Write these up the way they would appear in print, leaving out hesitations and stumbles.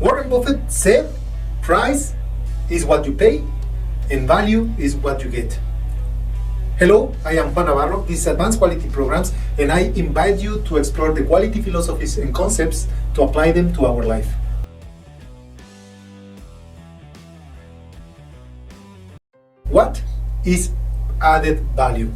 Warren Buffett said, price is what you pay and value is what you get. Hello, I am Juan Navarro, this is Advanced Quality Programs, and I invite you to explore the quality philosophies and concepts to apply them to our life. What is added value?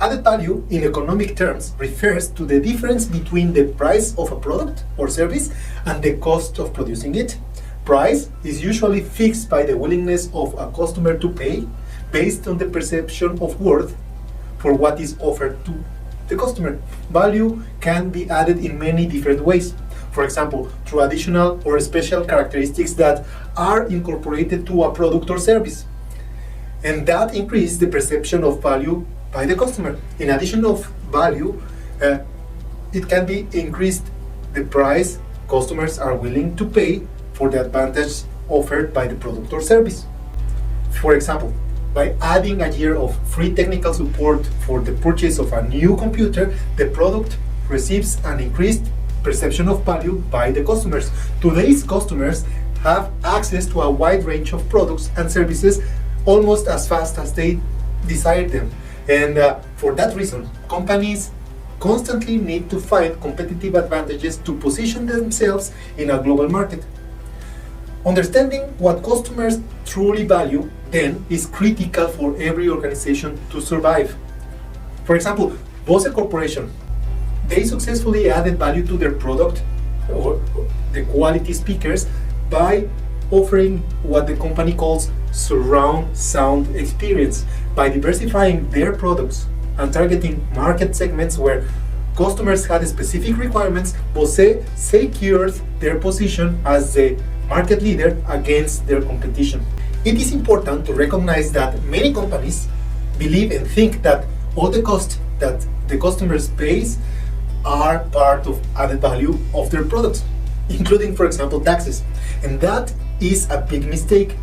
Added value in economic terms refers to the difference between the price of a product or service and the cost of producing it. Price is usually fixed by the willingness of a customer to pay based on the perception of worth for what is offered to the customer. Value can be added in many different ways. For example, through additional or special characteristics that are incorporated to a product or service, and that increases the perception of value by the customer. In addition of value, it can be increased the price customers are willing to pay for the advantage offered by the product or service. For example, by adding a year of free technical support for the purchase of a new computer, the product receives an increased perception of value by the customers. Today's customers have access to a wide range of products and services almost as fast as they desire them. And for that reason, companies constantly need to find competitive advantages to position themselves in a global market. Understanding what customers truly value then is critical for every organization to survive. For example, Bose Corporation, they successfully added value to their product or the quality speakers by offering what the company calls surround sound experience. By diversifying their products and targeting market segments where customers had specific requirements, Bose secured their position as the market leader against their competition. It is important to recognize that many companies believe and think that all the costs that the customers pays are part of added value of their products, including, for example, taxes. And that is a big mistake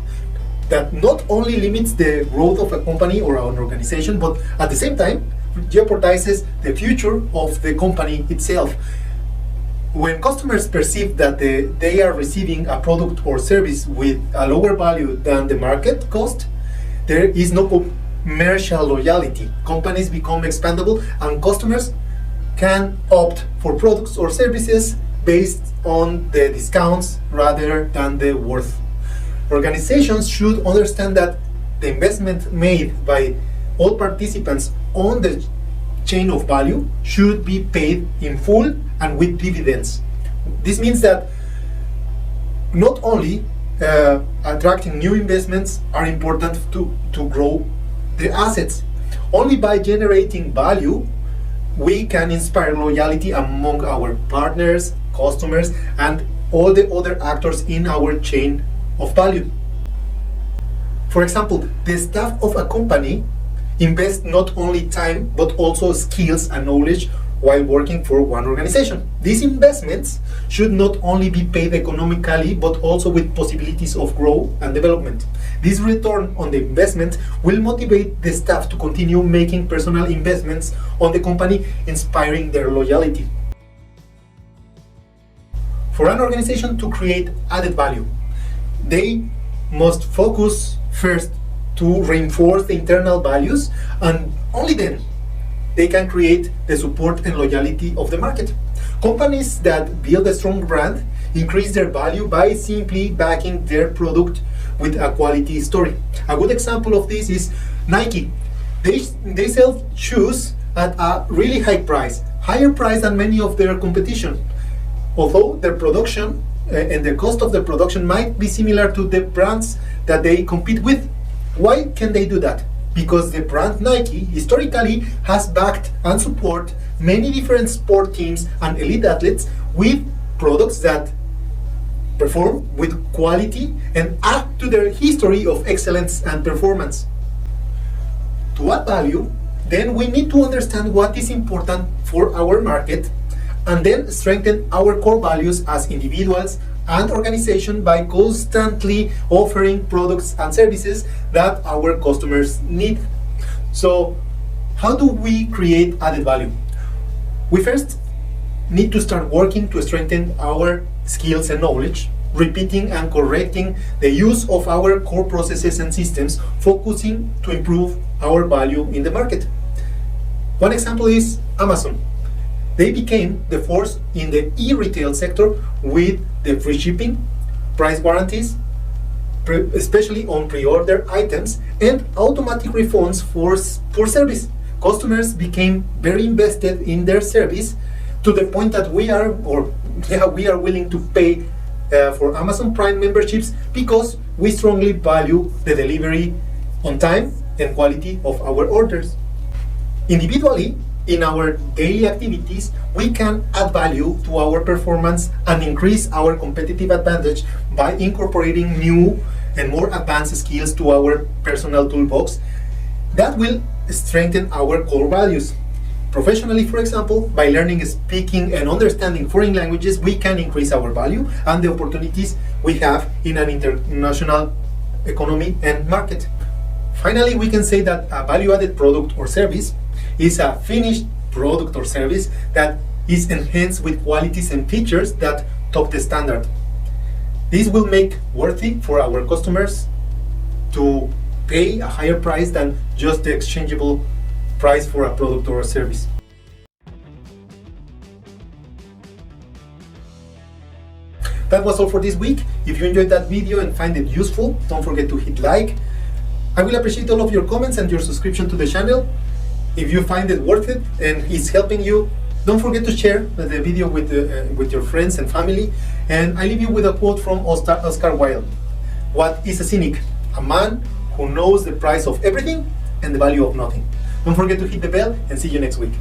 that not only limits the growth of a company or an organization, but at the same time jeopardizes the future of the company itself. When customers perceive that they are receiving a product or service with a lower value than the market cost, there is no commercial loyalty. Companies become expandable and customers can opt for products or services based on the discounts rather than the worth. Organizations should understand that the investment made by all participants on the chain of value should be paid in full and with dividends. This means that not only attracting new investments are important to grow the assets. Only by generating value we can inspire loyalty among our partners, customers, and all the other actors in our chain of value. For example, the staff of a company invest not only time but also skills and knowledge while working for one organization. These investments should not only be paid economically but also with possibilities of growth and development. This return on the investment will motivate the staff to continue making personal investments on the company, inspiring their loyalty. For an organization to create added value, they must focus first to reinforce the internal values, and only then they can create the support and loyalty of the market. Companies that build a strong brand increase their value by simply backing their product with a quality story. A good example of this is Nike. They sell shoes at a really high price, higher price than many of their competition. Although their production and the cost of the production might be similar to the brands that they compete with. Why can they do that? Because the brand Nike historically has backed and support many different sport teams and elite athletes with products that perform with quality and add to their history of excellence and performance. To add value, then we need to understand what is important for our market and then strengthen our core values as individuals and organization by constantly offering products and services that our customers need. So, how do we create added value? We first need to start working to strengthen our skills and knowledge repeating and correcting the use of our core processes and systems, focusing to improve our value in the market. One example is Amazon. They became the force in the e-retail sector with the free shipping, price guarantees, especially on pre-order items, and automatic refunds for service. Customers became very invested in their service to the point that we are willing to pay for Amazon Prime memberships because we strongly value the delivery on time and quality of our orders. Individually, in our daily activities, we can add value to our performance and increase our competitive advantage by incorporating new and more advanced skills to our personal toolbox that will strengthen our core values. Professionally, for example, by learning, speaking, and understanding foreign languages, we can increase our value and the opportunities we have in an international economy and market. Finally, we can say that a value-added product or service is a finished product or service that is enhanced with qualities and features that top the standard. This will make worthy for our customers to pay a higher price than just the exchangeable price for a product or a service. That was all for this week. If you enjoyed that video and find it useful, don't forget to hit like. I will appreciate all of your comments and your subscription to the channel. If you find it worth it and it's helping you, don't forget to share the video with your friends and family. And I leave you with a quote from Oscar Wilde. What is a cynic? A man who knows the price of everything and the value of nothing. Don't forget to hit the bell and see you next week.